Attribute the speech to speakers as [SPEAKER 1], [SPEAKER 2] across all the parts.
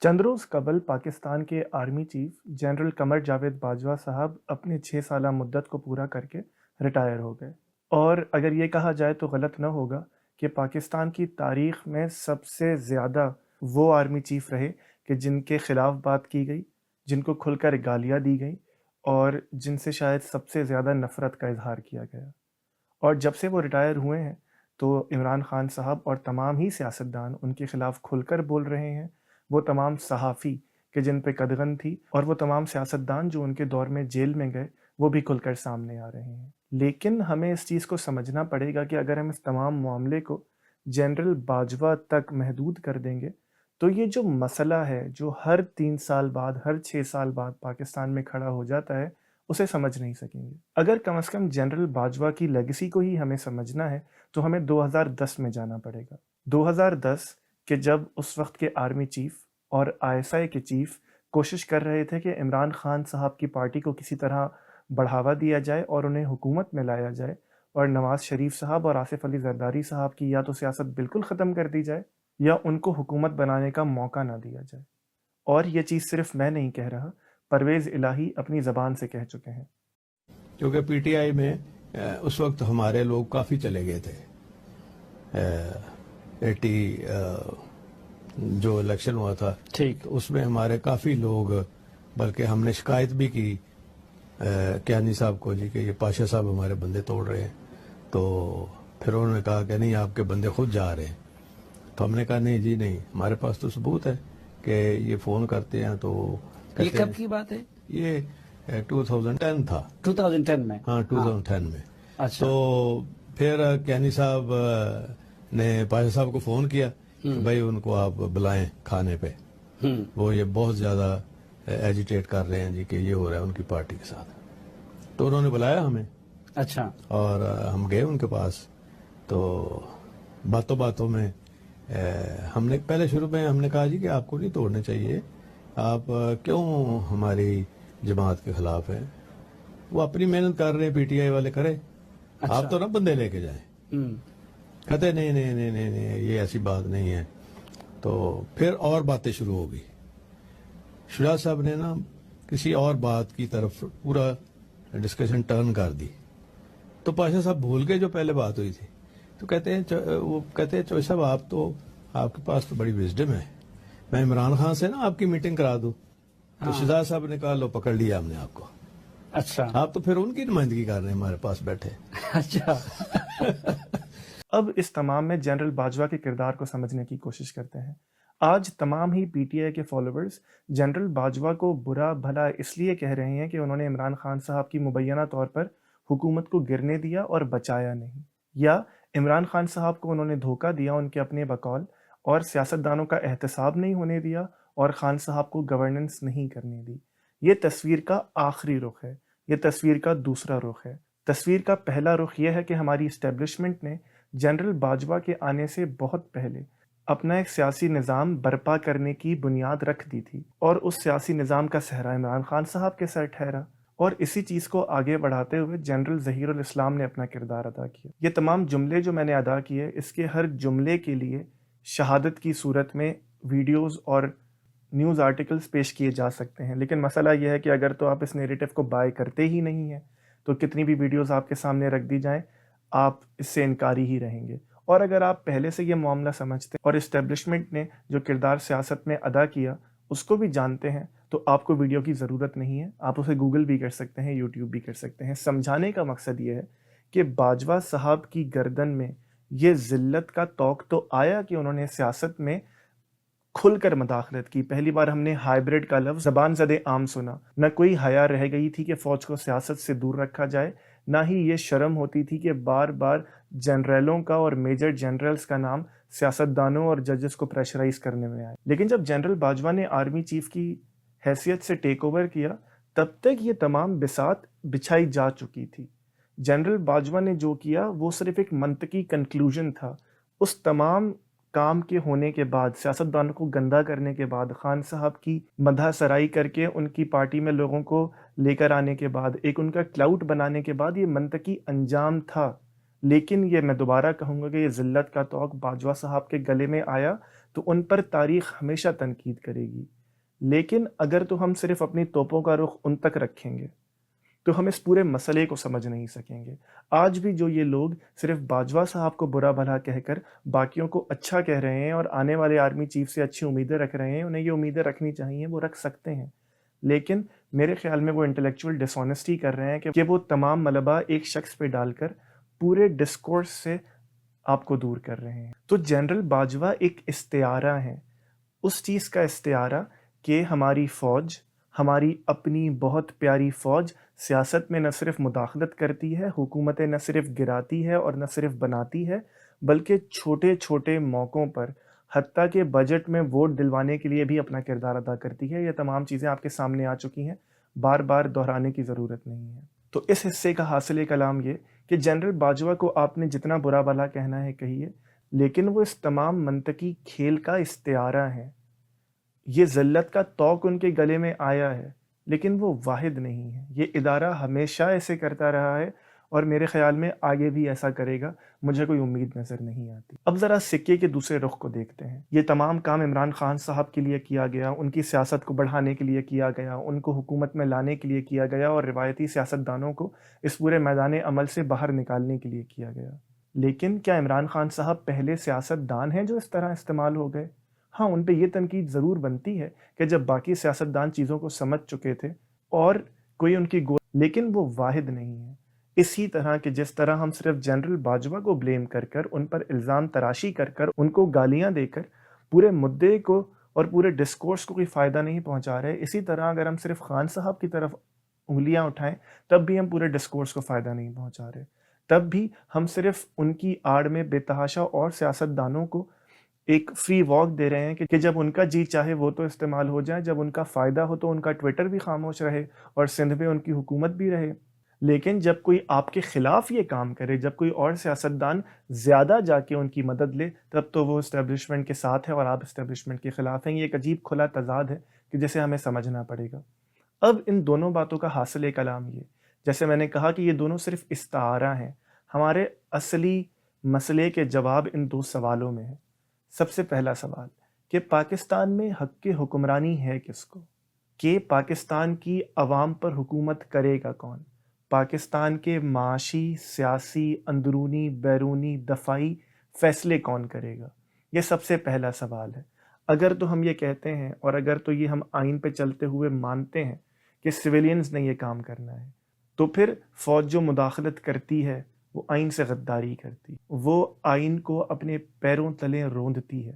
[SPEAKER 1] چند روز قبل پاکستان کے army chief general Qamar Javed Bajwa صاحب اپنے 6 سالہ مدت کو پورا کر کے ریٹائر ہو گئے، اور اگر یہ کہا جائے تو غلط نہ ہوگا کہ پاکستان کی تاریخ میں سب سے زیادہ وہ آرمی چیف رہے کہ جن کے خلاف بات کی گئی، جن کو کھل کر گالیاں دی گئیں، اور جن سے شاید سب سے زیادہ نفرت کا اظہار کیا گیا۔ اور جب سے وہ ریٹائر ہوئے ہیں تو عمران خان صاحب اور تمام ہی سیاستدان ان کے خلاف کھل کر بول رہے ہیں۔ وہ تمام صحافی کہ جن پہ قدغن تھی، اور وہ تمام سیاستدان جو ان کے دور میں جیل میں گئے، وہ بھی کھل کر سامنے آ رہے ہیں۔ لیکن ہمیں اس چیز کو سمجھنا پڑے گا کہ اگر ہم اس تمام معاملے کو جنرل باجوہ تک محدود کر دیں گے تو یہ جو مسئلہ ہے جو ہر 3 سال بعد، ہر 6 سال بعد پاکستان میں کھڑا ہو جاتا ہے، اسے سمجھ نہیں سکیں گے۔ اگر کم از کم جنرل باجوہ کی لیگیسی کو ہی ہمیں سمجھنا ہے تو ہمیں 2010 میں جانا پڑے گا۔ 2010 کہ جب اس وقت کے آرمی چیف اور ISI کے چیف کوشش کر رہے تھے کہ عمران خان صاحب کی پارٹی کو کسی طرح بڑھاوا دیا جائے اور انہیں حکومت میں لایا جائے، اور نواز شریف صاحب اور آصف علی زرداری صاحب کی یا تو سیاست بالکل ختم کر دی جائے یا ان کو حکومت بنانے کا موقع نہ دیا جائے۔ اور یہ چیز صرف میں نہیں کہہ رہا، پرویز الہی اپنی زبان سے کہہ چکے ہیں۔
[SPEAKER 2] کیونکہ پی ٹی آئی میں اس وقت ہمارے لوگ کافی چلے گئے تھے۔ 80 جو الیکشن ہوا تھا، ٹھیک، اس میں ہمارے کافی لوگ، بلکہ ہم نے شکایت بھی کی کیانی صاحب کو جی کہ یہ پاشا صاحب ہمارے بندے توڑ رہے ہیں، تو پھر انہوں نے کہا کہ نہیں، آپ کے بندے خود جا رہے ہیں۔ تو ہم نے کہا نہیں جی نہیں، ہمارے پاس تو ثبوت ہے کہ یہ فون کرتے ہیں۔ تو
[SPEAKER 3] یہ کب کی بات ہے؟
[SPEAKER 2] یہ 2010 تھا۔
[SPEAKER 3] 2010 میں؟
[SPEAKER 2] ہاں 2010 میں۔
[SPEAKER 3] اچھا۔
[SPEAKER 2] تو پھر کیانی صاحب نے پاشا صاحب کو فون کیا کہ بھائی ان کو آپ بلائیں کھانے پہ، وہ یہ بہت زیادہ ایجیٹیٹ کر رہے ہیں جی کہ یہ ہو رہا ہے ان کی پارٹی کے ساتھ۔ تو انہوں نے بلایا ہمیں۔
[SPEAKER 3] اچھا۔
[SPEAKER 2] اور ہم گئے ان کے پاس، تو باتوں باتوں میں ہم نے پہلے شروع میں ہم نے کہا جی کہ آپ کو نہیں توڑنے چاہیے، آپ کیوں ہماری جماعت کے خلاف ہیں؟ وہ اپنی محنت کر رہے ہیں، پی ٹی آئی والے کرے، آپ تو نہ بندے لے کے جائیں۔ کہتے نہیں نہیں نہیں نہیں نہیں، یہ ایسی بات نہیں ہے۔ تو پھر اور باتیں شروع ہو گئی۔ شجاع صاحب نے نا کسی اور بات کی طرف پورا ڈسکشن ٹرن کر دی، تو پاشا صاحب بھول گئے جو پہلے بات ہوئی تھی۔ تو وہ کہتے ہیں چوہے صاحب آپ کے پاس تو بڑی وزڈم ہے، میں عمران خان سے نا آپ کی میٹنگ کرا دوں۔ تو شجاع صاحب نے کہا لو پکڑ لیا ہم نے آپ کو۔
[SPEAKER 3] اچھا،
[SPEAKER 2] آپ تو پھر ان کی نمائندگی کر رہے ہیں ہمارے پاس بیٹھے۔
[SPEAKER 3] اچھا۔
[SPEAKER 1] اب اس تمام میں جنرل باجوہ کے کردار کو سمجھنے کی کوشش کرتے ہیں۔ آج تمام ہی پی ٹی آئی کے فالوورز جنرل باجوہ کو برا بھلا اس لیے کہہ رہے ہیں کہ انہوں نے عمران خان صاحب کی مبینہ طور پر حکومت کو گرنے دیا اور بچایا نہیں، یا عمران خان صاحب کو انہوں نے دھوکہ دیا ان کے اپنے بقول، اور سیاستدانوں کا احتساب نہیں ہونے دیا، اور خان صاحب کو گورننس نہیں کرنے دی۔ یہ تصویر کا آخری رخ ہے، یہ تصویر کا دوسرا رخ ہے۔ تصویر کا پہلا رخ یہ ہے کہ ہماری اسٹیبلشمنٹ نے جنرل باجوہ کے آنے سے بہت پہلے اپنا ایک سیاسی نظام برپا کرنے کی بنیاد رکھ دی تھی، اور اس سیاسی نظام کا صحرا عمران خان صاحب کے سر ٹھہرا، اور اسی چیز کو آگے بڑھاتے ہوئے جنرل ظہیر الاسلام نے اپنا کردار ادا کیا۔ یہ تمام جملے جو میں نے ادا کیے، اس کے ہر جملے کے لیے شہادت کی صورت میں ویڈیوز اور نیوز آرٹیکلز پیش کیے جا سکتے ہیں، لیکن مسئلہ یہ ہے کہ اگر تو آپ اس نیریٹو کو بائی کرتے ہی نہیں ہیں تو کتنی بھی ویڈیوز آپ کے سامنے رکھ دی جائیں آپ اس سے انکاری ہی رہیں گے۔ اور اگر آپ پہلے سے یہ معاملہ سمجھتے اور اسٹیبلشمنٹ نے جو کردار سیاست میں ادا کیا اس کو بھی جانتے ہیں تو آپ کو ویڈیو کی ضرورت نہیں ہے، آپ اسے گوگل بھی کر سکتے ہیں، یوٹیوب بھی کر سکتے ہیں۔ سمجھانے کا مقصد یہ ہے کہ باجوہ صاحب کی گردن میں یہ ذلت کا طوق تو آیا کہ انہوں نے سیاست میں کھل کر مداخلت کی۔ پہلی بار ہم نے ہائیبرڈ کا لفظ زبان زدے عام سنا، نہ کوئی حیا رہ گئی تھی کہ فوج کو سیاست سے دور رکھا جائے، نہ ہی یہ شرم ہوتی تھی کہ بار بار جنرلوں کا اور میجر جنرلز کا نام سیاستدانوں اور ججز کو پریشرائز کرنے میں آئے۔ لیکن جب جنرل باجوہ نے آرمی چیف کی حیثیت سے ٹیک اوور کیا، تب تک یہ تمام بساط بچھائی جا چکی تھی۔ جنرل باجوہ نے جو کیا وہ صرف ایک منطقی کنکلوژن تھا۔ اس تمام کام کے ہونے کے بعد، سیاستدانوں کو گندا کرنے کے بعد، خان صاحب کی مدح سرائی کر کے ان کی پارٹی میں لوگوں کو لے کر آنے کے بعد، ایک ان کا کلاؤٹ بنانے کے بعد، یہ منطقی انجام تھا۔ لیکن یہ میں دوبارہ کہوں گا کہ یہ ذلت کا طوق باجوہ صاحب کے گلے میں آیا تو ان پر تاریخ ہمیشہ تنقید کرے گی، لیکن اگر تو ہم صرف اپنی توپوں کا رخ ان تک رکھیں گے تو ہم اس پورے مسئلے کو سمجھ نہیں سکیں گے۔ آج بھی جو یہ لوگ صرف باجوہ صاحب کو برا بھلا کہہ کر باقیوں کو اچھا کہہ رہے ہیں اور آنے والے آرمی چیف سے اچھی امیدیں رکھ رہے ہیں، انہیں یہ امیدیں رکھنی چاہیے، وہ رکھ سکتے ہیں، لیکن میرے خیال میں وہ انٹلیکچوئل ڈس آنیسٹی کر رہے ہیں کہ وہ تمام ملبہ ایک شخص پہ ڈال کر پورے ڈسکورس سے آپ کو دور کر رہے ہیں۔ تو جنرل باجوہ ایک استعارہ ہے، اس چیز کا استعارہ کہ ہماری فوج، ہماری اپنی بہت پیاری فوج سیاست میں نہ صرف مداخلت کرتی ہے، حکومتیں نہ صرف گراتی ہے اور نہ صرف بناتی ہے، بلکہ چھوٹے چھوٹے موقعوں پر حتیٰ کہ بجٹ میں ووٹ دلوانے کے لیے بھی اپنا کردار ادا کرتی ہے۔ یہ تمام چیزیں آپ کے سامنے آ چکی ہیں، بار بار دہرانے کی ضرورت نہیں ہے۔ تو اس حصے کا حاصل کلام یہ کہ جنرل باجوہ کو آپ نے جتنا برا بھلا کہنا ہے کہیے، لیکن وہ اس تمام منطقی کھیل کا استعارہ ہے۔ یہ ذلت کا طوق ان کے گلے میں آیا ہے، لیکن وہ واحد نہیں ہے۔ یہ ادارہ ہمیشہ ایسے کرتا رہا ہے اور میرے خیال میں آگے بھی ایسا کرے گا، مجھے کوئی امید نظر نہیں آتی۔ اب ذرا سکے کے دوسرے رخ کو دیکھتے ہیں۔ یہ تمام کام عمران خان صاحب کے لیے کیا گیا، ان کی سیاست کو بڑھانے کے لیے کیا گیا، ان کو حکومت میں لانے کے لیے کیا گیا اور روایتی سیاستدانوں کو اس پورے میدان عمل سے باہر نکالنے کے لیے کیا گیا۔ لیکن کیا عمران خان صاحب پہلے سیاستدان ہیں جو اس طرح استعمال ہو گئے؟ ہاں، ان پہ یہ تنقید ضرور بنتی ہے کہ جب باقی سیاستدان چیزوں کو سمجھ چکے تھے اور کوئی ان کی لیکن وہ واحد نہیں ہے۔ اسی طرح کہ جس طرح ہم صرف جنرل باجوہ کو بلیم کر کر، ان پر الزام تراشی کر کر، ان کو گالیاں دے کر پورے مدعے کو اور پورے ڈسکورس کو کوئی فائدہ نہیں پہنچا رہے، اسی طرح اگر ہم صرف خان صاحب کی طرف انگلیاں اٹھائیں تب بھی ہم پورے ڈسکورس کو فائدہ نہیں پہنچا رہے، تب بھی ہم صرف ان کی آڑ میں بے تحاشا اور سیاستدانوں کو ایک فری واک دے رہے ہیں کہ جب ان کا جی چاہے وہ تو استعمال ہو جائے، جب ان کا فائدہ ہو تو ان کا ٹویٹر بھی خاموش رہے اور سندھ میں ان کی حکومت بھی رہے۔ لیکن جب کوئی آپ کے خلاف یہ کام کرے، جب کوئی اور سیاستدان زیادہ جا کے ان کی مدد لے، تب تو وہ اسٹیبلشمنٹ کے ساتھ ہے اور آپ اسٹیبلشمنٹ کے خلاف ہیں۔ یہ ایک عجیب کھلا تضاد ہے کہ جسے ہمیں سمجھنا پڑے گا۔ اب ان دونوں باتوں کا حاصل کلام یہ، جیسے میں نے کہا کہ یہ دونوں صرف استعارہ ہیں، ہمارے اصلی مسئلے کے جواب ان دو سوالوں میں ہے۔ سب سے پہلا سوال کہ پاکستان میں حق کی حکمرانی ہے کس کو؟ کہ پاکستان کی عوام پر حکومت کرے گا کون؟ پاکستان کے معاشی، سیاسی، اندرونی، بیرونی، دفاعی فیصلے کون کرے گا؟ یہ سب سے پہلا سوال ہے۔ اگر تو ہم یہ کہتے ہیں اور اگر تو یہ ہم آئین پہ چلتے ہوئے مانتے ہیں کہ سویلینز نے یہ کام کرنا ہے، تو پھر فوج جو مداخلت کرتی ہے وہ آئین سے غداری کرتی، وہ آئین کو اپنے پیروں تلے روندتی ہے۔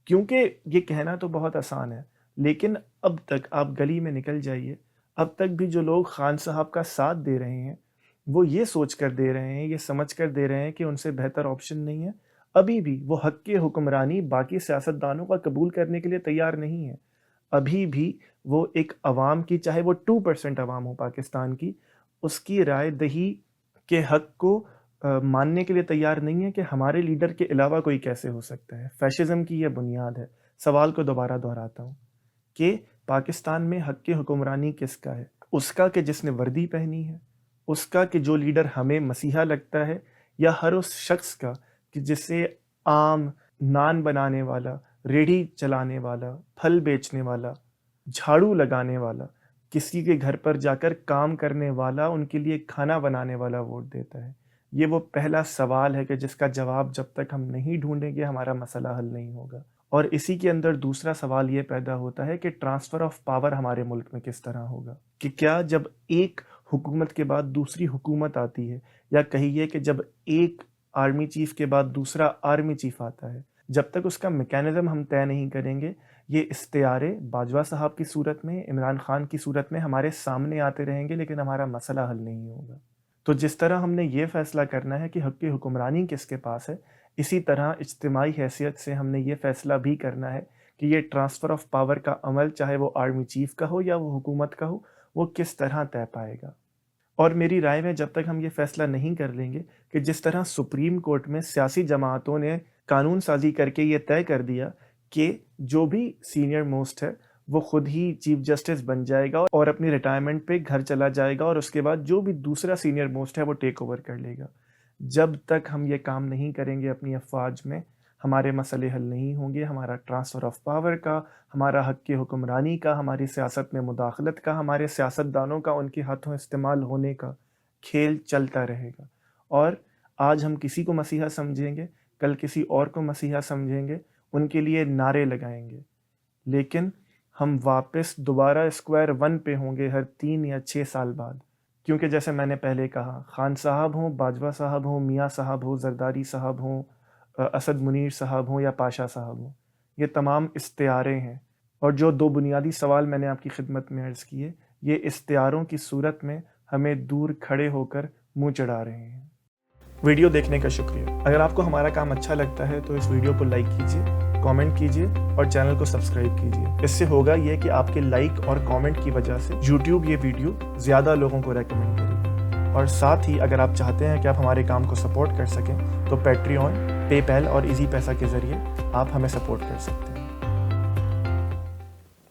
[SPEAKER 1] کیونکہ یہ کہنا تو بہت آسان ہے، لیکن اب تک آپ گلی میں نکل جائیے، اب تک بھی جو لوگ خان صاحب کا ساتھ دے رہے ہیں وہ یہ سوچ کر دے رہے ہیں، یہ سمجھ کر دے رہے ہیں کہ ان سے بہتر آپشن نہیں ہے۔ ابھی بھی وہ حق کی حکمرانی باقی سیاستدانوں کا قبول کرنے کے لیے تیار نہیں ہے۔ ابھی بھی وہ ایک عوام کی، چاہے وہ 2% عوام ہو پاکستان کی، اس کی رائے دہی کے حق کو ماننے کے لیے تیار نہیں ہے کہ ہمارے لیڈر کے علاوہ کوئی کیسے ہو سکتا ہے۔ فیشزم کی یہ بنیاد ہے۔ سوال کو دوبارہ دہراتا ہوں کہ پاکستان میں حق کی حکمرانی کس کا ہے؟ اس کا کہ جس نے وردی پہنی ہے، اس کا کہ جو لیڈر ہمیں مسیحا لگتا ہے، یا ہر اس شخص کا کہ جسے عام نان بنانے والا، ریڑھی چلانے والا، پھل بیچنے والا، جھاڑو لگانے والا، کسی کے گھر پر جا کر کام کرنے والا، ان کے لیے کھانا بنانے والا ووٹ دیتا ہے؟ یہ وہ پہلا سوال ہے کہ جس کا جواب جب تک ہم نہیں ڈھونڈیں گے ہمارا مسئلہ حل نہیں ہوگا۔ اور اسی کے اندر دوسرا سوال یہ پیدا ہوتا ہے کہ ٹرانسفر آف پاور ہمارے ملک میں کس طرح ہوگا؟ کہ کیا جب ایک حکومت کے بعد دوسری حکومت آتی ہے، یا کہیے کہ جب ایک آرمی چیف کے بعد دوسرا آرمی چیف آتا ہے، جب تک اس کا میکینزم ہم طے نہیں کریں گے، یہ استعارے باجوہ صاحب کی صورت میں، عمران خان کی صورت میں ہمارے سامنے آتے رہیں گے، لیکن ہمارا مسئلہ حل نہیں ہوگا۔ تو جس طرح ہم نے یہ فیصلہ کرنا ہے کہ حق کی حکمرانی کس کے پاس ہے، اسی طرح اجتماعی حیثیت سے ہم نے یہ فیصلہ بھی کرنا ہے کہ یہ ٹرانسفر آف پاور کا عمل، چاہے وہ آرمی چیف کا ہو یا وہ حکومت کا ہو، وہ کس طرح طے پائے گا۔ اور میری رائے میں جب تک ہم یہ فیصلہ نہیں کر لیں گے کہ جس طرح سپریم کورٹ میں سیاسی جماعتوں نے قانون سازی کر کے یہ طے کر دیا کہ جو بھی سینئر موسٹ ہے وہ خود ہی چیف جسٹس بن جائے گا اور اپنی ریٹائرمنٹ پہ گھر چلا جائے گا، اور اس کے بعد جو بھی دوسرا سینئر موسٹ ہے وہ ٹیک اوور کر لے گا، جب تک ہم یہ کام نہیں کریں گے اپنی افواج میں، ہمارے مسئلے حل نہیں ہوں گے، ہمارا ٹرانسفر آف پاور کا، ہمارا حق کی حکمرانی کا، ہماری سیاست میں مداخلت کا، ہمارے سیاستدانوں کا ان کے ہاتھوں استعمال ہونے کا کھیل چلتا رہے گا۔ اور آج ہم کسی کو مسیحا سمجھیں گے، کل کسی اور کو مسیحا سمجھیں گے، ان کے لیے نعرے لگائیں گے، لیکن ہم واپس دوبارہ اسکوائر ون پہ ہوں گے ہر 3 یا 6 سال بعد، کیونکہ جیسے میں نے پہلے کہا، خان صاحب ہوں، باجوہ صاحب ہوں، میاں صاحب ہوں، زرداری صاحب ہوں، اسد منیر صاحب ہوں یا پاشا صاحب ہوں، یہ تمام استعارے ہیں، اور جو 2 بنیادی سوال میں نے آپ کی خدمت میں عرض کیے، یہ استعاروں کی صورت میں ہمیں دور کھڑے ہو کر منہ چڑھا رہے ہیں۔ ویڈیو دیکھنے کا شکریہ۔ اگر آپ کو ہمارا کام اچھا لگتا ہے تو اس ویڈیو کو لائک کیجیے، کامنٹ کیجیے اور چینل کو سبسکرائب کیجیے۔ اس سے ہوگا یہ کہ آپ کے لائک اور کامنٹ کی وجہ سے یوٹیوب یہ ویڈیو زیادہ لوگوں کو ریکمینڈ کرے گی، اور ساتھ ہی اگر آپ چاہتے ہیں کہ آپ ہمارے کام کو سپورٹ کر سکیں تو پیٹریون، پے پیل اور ایزی پیسہ کے ذریعے آپ ہمیں سپورٹ کر سکتے ہیں۔